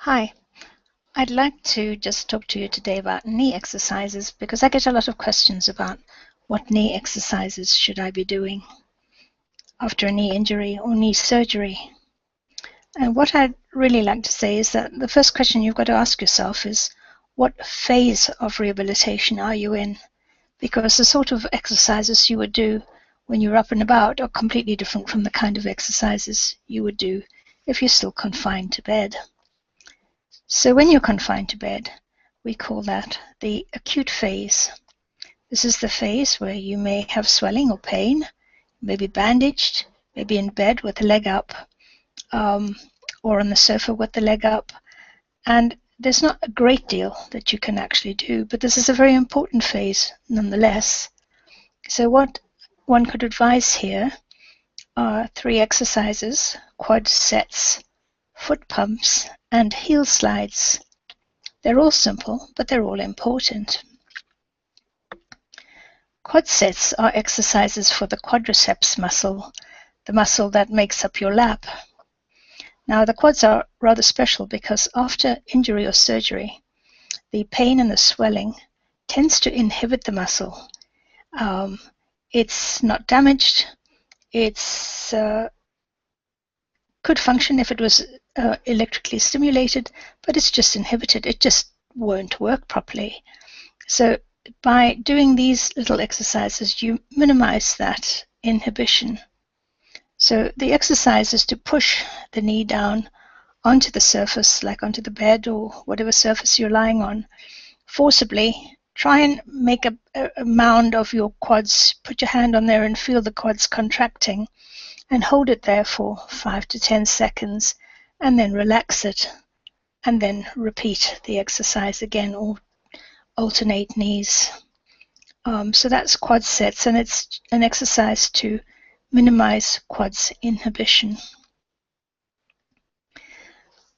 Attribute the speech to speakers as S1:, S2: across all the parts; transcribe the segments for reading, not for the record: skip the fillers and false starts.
S1: Hi, I'd like to just talk to you today about knee exercises because I get a lot of questions about what knee exercises should I be doing after a knee injury or knee surgery. And what I'd really like to say is that the first question you've got to ask yourself is, what phase of rehabilitation are you in? Because the sort of exercises you would do when you're up and about are completely different from the kind of exercises you would do if you're still confined to bed. So when you're confined to bed, we call that the acute phase. This is the phase where you may have swelling or pain, maybe bandaged, maybe in bed with the leg up, or on the sofa with the leg up. And there's not a great deal that you can actually do, but this is a very important phase nonetheless. So what one could advise here are 3 exercises: quad sets, foot pumps, and heel slides. They're all simple, but they're all important. Quad sets are exercises for the quadriceps muscle, the muscle that makes up your lap. Now, the quads are rather special because after injury or surgery, the pain and the swelling tends to inhibit the muscle. It's not damaged. It's could function if it was electrically stimulated, but it's just inhibited. It just won't work properly. So by doing these little exercises, you minimize that inhibition. So the exercise is to push the knee down onto the surface, like onto the bed or whatever surface you're lying on, forcibly. Try and make a mound of your quads. Put your hand on there and feel the quads contracting, and hold it there for 5 to 10 seconds, and then relax it, and then repeat the exercise again, or alternate knees. So that's quad sets, and it's an exercise to minimize quads inhibition.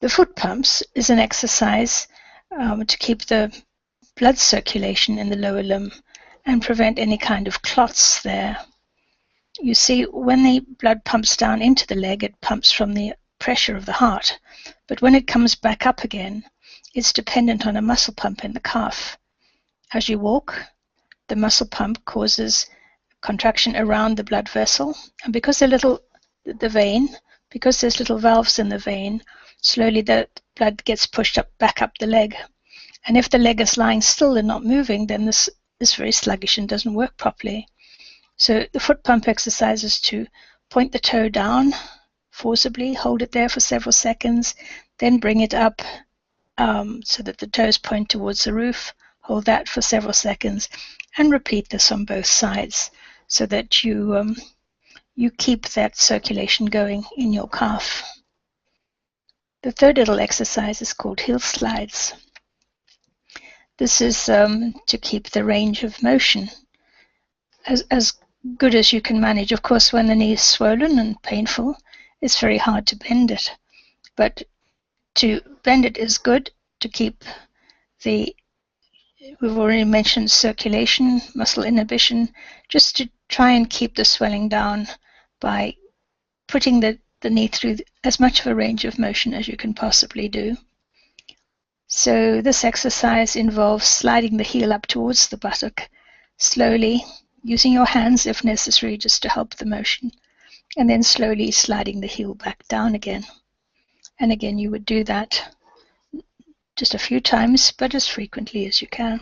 S1: The foot pumps is an exercise to keep the blood circulation in the lower limb and prevent any kind of clots there. You see, when the blood pumps down into the leg, it pumps from the pressure of the heart. But when it comes back up again, it's dependent on a muscle pump in the calf. As you walk, the muscle pump causes contraction around the blood vessel. And because there's little valves in the vein, slowly the blood gets pushed back up the leg. And if the leg is lying still and not moving, then this is very sluggish and doesn't work properly. So the foot pump exercise is to point the toe down forcibly, hold it there for several seconds, then bring it up so that the toes point towards the roof, hold that for several seconds, and repeat this on both sides so that you keep that circulation going in your calf. The third little exercise is called heel slides. This is to keep the range of motion as good as you can manage. Of course, when the knee is swollen and painful, it's very hard to bend it. But to bend it is good to keep we've already mentioned circulation, muscle inhibition, just to try and keep the swelling down by putting the knee through as much of a range of motion as you can possibly do. So this exercise involves sliding the heel up towards the buttock slowly, using your hands if necessary just to help the motion, and then slowly sliding the heel back down again. And again, you would do that just a few times, but as frequently as you can.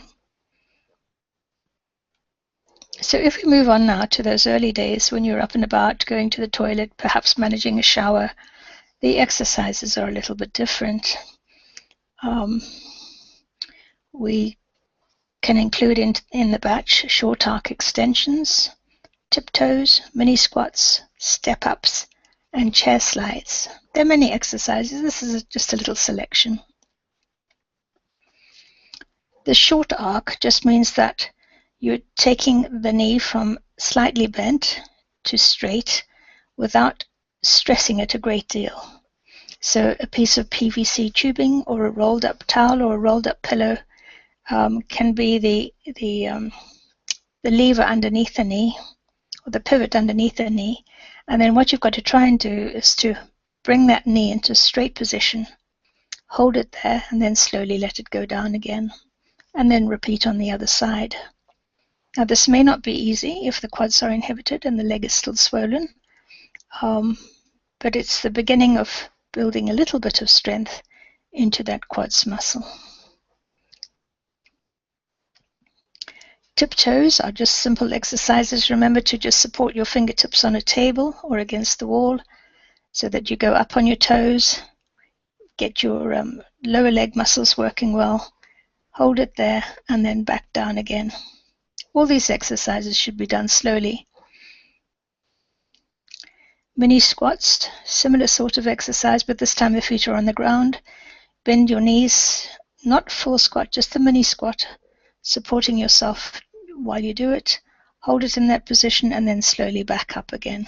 S1: So if we move on now to those early days when you're up and about, going to the toilet, perhaps managing a shower, the exercises are a little bit different. We can include in the batch short arc extensions, tiptoes, mini squats, step-ups, and chair slides. There are many exercises. This is just a little selection. The short arc just means that you're taking the knee from slightly bent to straight without stressing it a great deal. So a piece of PVC tubing or a rolled up towel or a rolled up pillow can be the lever underneath the knee, or the pivot underneath the knee. And then what you've got to try and do is to bring that knee into straight position Hold it there and then slowly let it go down again. And then repeat on the other side. Now this may not be easy if the quads are inhibited and the leg is still swollen, but it's the beginning of building a little bit of strength into that quads muscle. Tiptoes are just simple exercises. Remember to just support your fingertips on a table or against the wall so that you go up on your toes, get your lower leg muscles working well, hold it there, and then back down again. All these exercises should be done slowly. Mini squats, similar sort of exercise, but this time the feet are on the ground. Bend your knees, not full squat, just the mini squat, supporting yourself while you do it. Hold it in that position and then slowly back up again.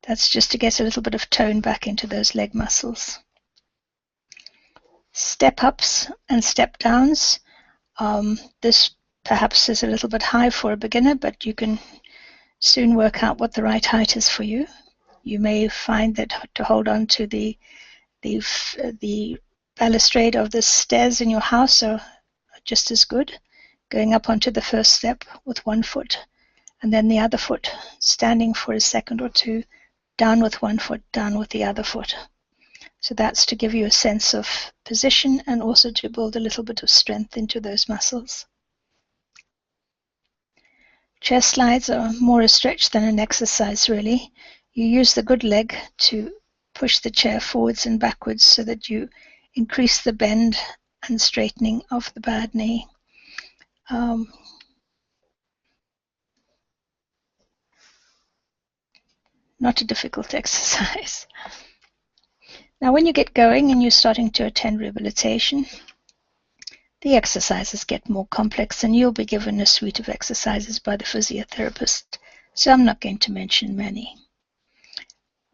S1: That's just to get a little bit of tone back into those leg muscles. Step ups and step downs. This perhaps is a little bit high for a beginner, but you can soon work out what the right height is for you. You may find that to hold on to the balustrade of the stairs in your house are just as good. Going up onto the first step with one foot and then the other foot standing for a second or two, down with one foot, down with the other foot. So that's to give you a sense of position and also to build a little bit of strength into those muscles. Chair slides are more a stretch than an exercise, really. You use the good leg to push the chair forwards and backwards so that you increase the bend and straightening of the bad knee. Not a difficult exercise. Now, when you get going and you're starting to attend rehabilitation, the exercises get more complex and you'll be given a suite of exercises by the physiotherapist, so I'm not going to mention many.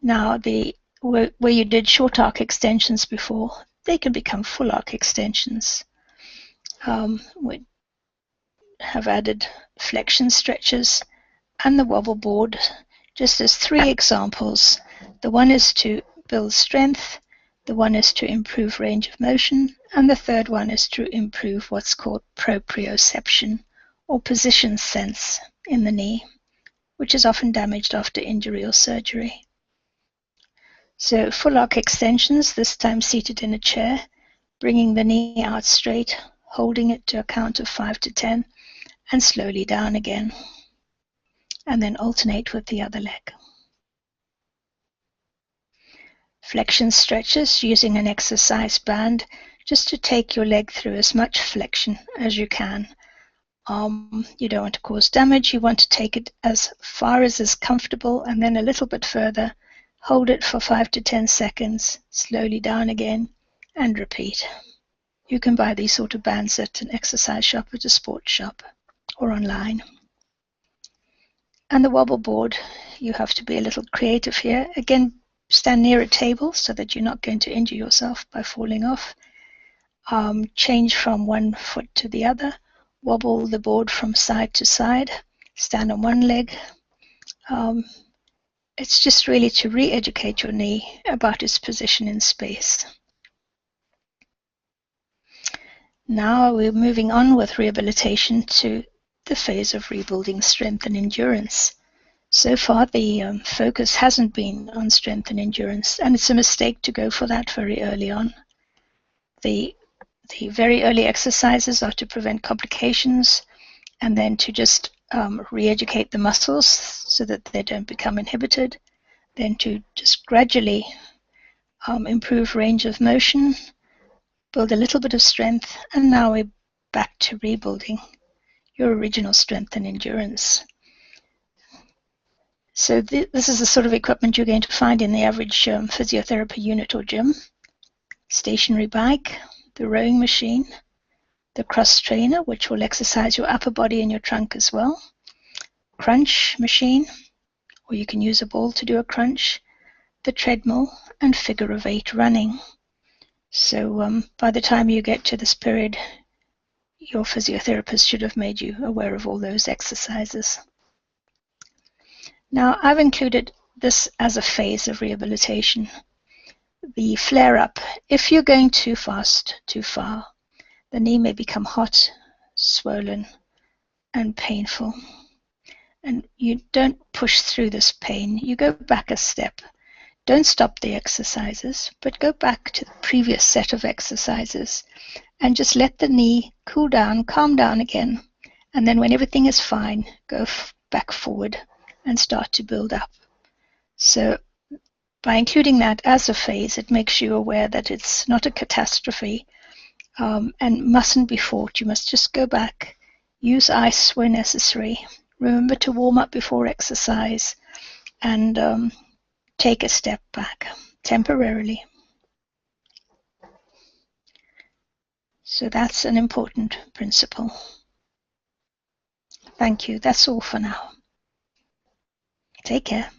S1: Now, where you did short arc extensions before, they can become full arc extensions. We have added flexion stretches and the wobble board, just as 3 examples. The one is to build strength, the one is to improve range of motion, and the third one is to improve what's called proprioception, or position sense in the knee, which is often damaged after injury or surgery. So full arc extensions, this time seated in a chair, bringing the knee out straight, holding it to a count of 5 to 10, and slowly down again, and then alternate with the other leg. Flexion stretches using an exercise band just to take your leg through as much flexion as you can. You don't want to cause damage, you want to take it as far as is comfortable and then a little bit further. Hold it for 5 to 10 seconds, slowly down again, and repeat. You can buy these sort of bands at an exercise shop, at a sports shop, or online. And the wobble board, you have to be a little creative here. Again, stand near a table so that you're not going to injure yourself by falling off. Change from one foot to the other. Wobble the board from side to side. Stand on one leg. It's just really to re-educate your knee about its position in space. Now we're moving on with rehabilitation to the phase of rebuilding strength and endurance. So far, the focus hasn't been on strength and endurance, and it's a mistake to go for that very early on. The very early exercises are to prevent complications and then to just re-educate the muscles so that they don't become inhibited, then to just gradually improve range of motion, build a little bit of strength, and now we're back to rebuilding your original strength and endurance. So this is the sort of equipment you're going to find in the average physiotherapy unit or gym. Stationary bike, the rowing machine, the cross trainer, which will exercise your upper body and your trunk as well, crunch machine, or you can use a ball to do a crunch, the treadmill, and figure of 8 running. So by the time you get to this period, your physiotherapist should have made you aware of all those exercises. Now, I've included this as a phase of rehabilitation. the flare-up. If you're going too fast, too far, the knee may become hot, swollen, and painful. And you don't push through this pain. You go back a step. Don't stop the exercises, but go back to the previous set of exercises and just let the knee cool down, calm down again. And then when everything is fine, go back forward and start to build up. So by including that as a phase, it makes you aware that it's not a catastrophe and mustn't be fought. You must just go back, use ice where necessary, remember to warm up before exercise, and take a step back temporarily. So that's an important principle. Thank you. That's all for now. Take care.